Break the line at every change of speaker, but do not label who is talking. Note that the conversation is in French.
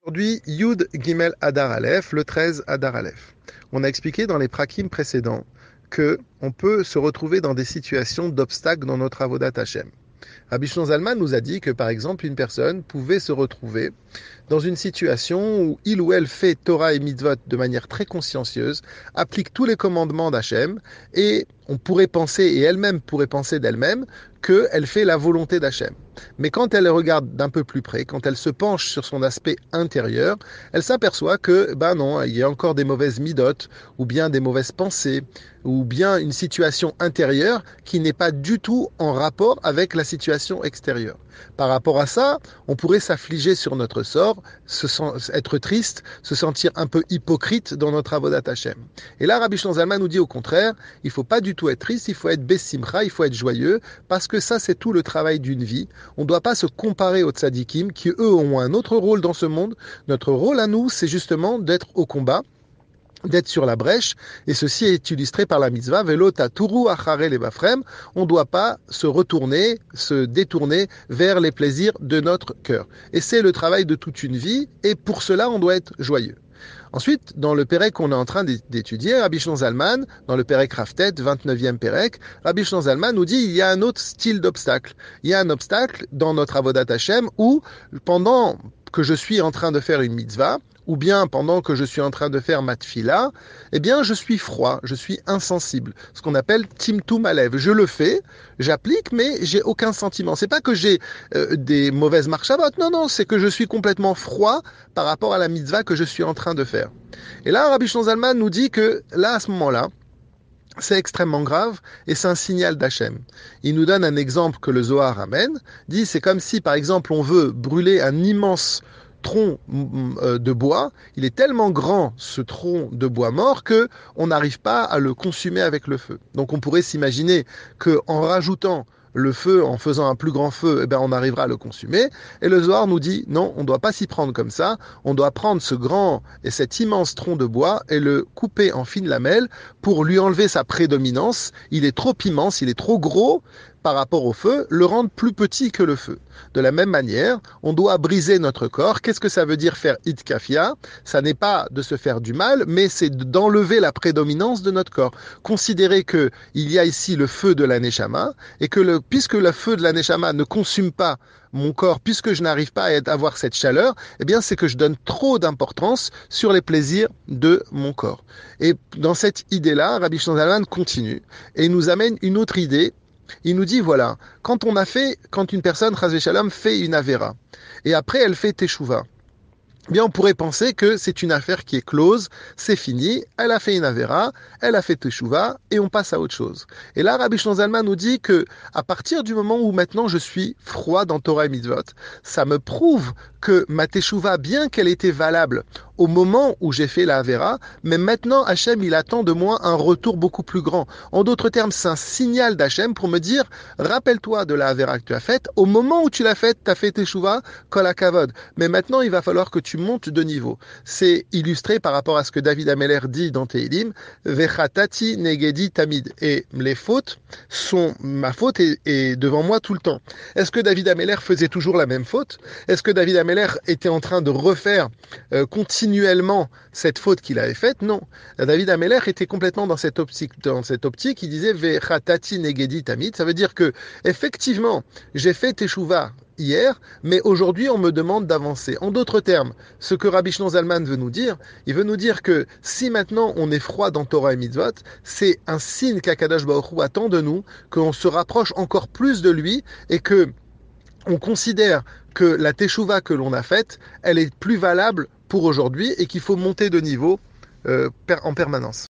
Aujourd'hui, Yud Gimel Adar Aleph, le 13 Adar Aleph. On a expliqué dans les prakim précédents que on peut se retrouver dans des situations d'obstacles dans notre avodat Hashem. Rabbi Shlomo Zalman nous a dit que par exemple une personne pouvait se retrouver dans une situation où il ou elle fait Torah et mitzvot de manière très consciencieuse, applique tous les commandements d'Hachem, et on pourrait penser, et elle-même pourrait penser d'elle-même, qu'elle fait la volonté d'Hachem. Mais quand elle regarde d'un peu plus près, quand elle se penche sur son aspect intérieur, elle s'aperçoit que, ben non, il y a encore des mauvaises midotes, ou bien des mauvaises pensées, ou bien une situation intérieure qui n'est pas du tout en rapport avec la situation extérieure. Par rapport à ça, on pourrait s'affliger sur notre sort, être triste, se sentir un peu hypocrite dans notre avodat Hashem. Et là, Rabbi Shlomo Zalman nous dit au contraire, il ne faut pas du tout être triste, il faut être bessimcha, il faut être joyeux, parce que ça, c'est tout le travail d'une vie. On ne doit pas se comparer aux tzadikim, qui eux ont un autre rôle dans ce monde. Notre rôle à nous, c'est justement d'être au combat, d'être sur la brèche, et ceci est illustré par la mitzvah Velo taturu achare lebafrem. On ne doit pas se retourner, se détourner vers les plaisirs de notre cœur. Et c'est le travail de toute une vie, et pour cela on doit être joyeux. Ensuite, dans le Pérec qu'on est en train d'étudier, Rabbi Shlomo Zalman, dans le Pérec Raftet, 29e Pérec, Rabbi Shlomo Zalman nous dit il y a un autre style d'obstacle. Il y a un obstacle dans notre avodat Hashem où, pendant que je suis en train de faire une mitzvah, ou bien pendant que je suis en train de faire ma tfila, eh bien je suis froid, je suis insensible, ce qu'on appelle timtum alev. Je le fais, j'applique, mais j'ai aucun sentiment. C'est pas que j'ai des mauvaises marchavot, non, c'est que je suis complètement froid par rapport à la mitzvah que je suis en train de faire. Et là, Rabbi Shlomo Zalman nous dit que là, à ce moment-là, c'est extrêmement grave et c'est un signal d'Hachem. Il nous donne un exemple que le Zohar amène, dit c'est comme si par exemple on veut brûler un immense tronc de bois, il est tellement grand ce tronc de bois mort que on n'arrive pas à le consumer avec le feu. Donc on pourrait s'imaginer que en rajoutant le feu, en faisant un plus grand feu, eh ben on arrivera à le consumer. Et le Zohar nous dit non, on ne doit pas s'y prendre comme ça. On doit prendre ce grand et cet immense tronc de bois et le couper en fines lamelles pour lui enlever sa prédominance. Il est trop immense, il est trop gros par rapport au feu, le rendre plus petit que le feu. De la même manière, on doit briser notre corps. Qu'est-ce que ça veut dire faire itkafia? Ça n'est pas de se faire du mal, mais c'est d'enlever la prédominance de notre corps. Considérer que il y a ici le feu de la neshama et que puisque le feu de la neshama ne consume pas mon corps, puisque je n'arrive pas à avoir cette chaleur, eh bien c'est que je donne trop d'importance sur les plaisirs de mon corps. Et dans cette idée-là, Rabbi Shlomo Zalman continue et nous amène une autre idée. Il nous dit, voilà, quand une personne, chas v'shalom, fait une avéra, et après elle fait teshuva, eh bien on pourrait penser que c'est une affaire qui est close, c'est fini, elle a fait une avéra, elle a fait teshuva, et on passe à autre chose. Et là, Rabbi Shlomo Zalman nous dit que, à partir du moment où maintenant je suis froid dans Torah et Mitzvot, ça me prouve que ma teshuva, bien qu'elle était valable au moment où j'ai fait la Havera, mais maintenant Hachem il attend de moi un retour beaucoup plus grand. En d'autres termes, c'est un signal d'Hachem pour me dire, rappelle-toi de la Havera que tu as faite, au moment où tu l'as faite, tu as fait teshuva, kol hakavod. Mais maintenant il va falloir que tu montes de niveau. C'est illustré par rapport à ce que David Ameller dit dans Tehilim, vechatati negedi tamid. Et les fautes ma faute est devant moi tout le temps. Est-ce que David Ameller faisait toujours la même faute? Est-ce que David Ameller était en train de refaire continuellement cette faute qu'il avait faite? Non. David Ameller était complètement dans cette optique. Il disait vechatati negedi tamid. Ça veut dire que effectivement, j'ai fait teshuva hier, mais aujourd'hui on me demande d'avancer. En d'autres termes, ce que Rabbi Shlomo Zalman veut nous dire, il veut nous dire que si maintenant on est froid dans Torah et Mitzvot, c'est un signe qu'Akadosh Baruch Hu attend de nous, qu'on se rapproche encore plus de lui et que on considère que la teshuva que l'on a faite, elle est plus valable pour aujourd'hui et qu'il faut monter de niveau en permanence.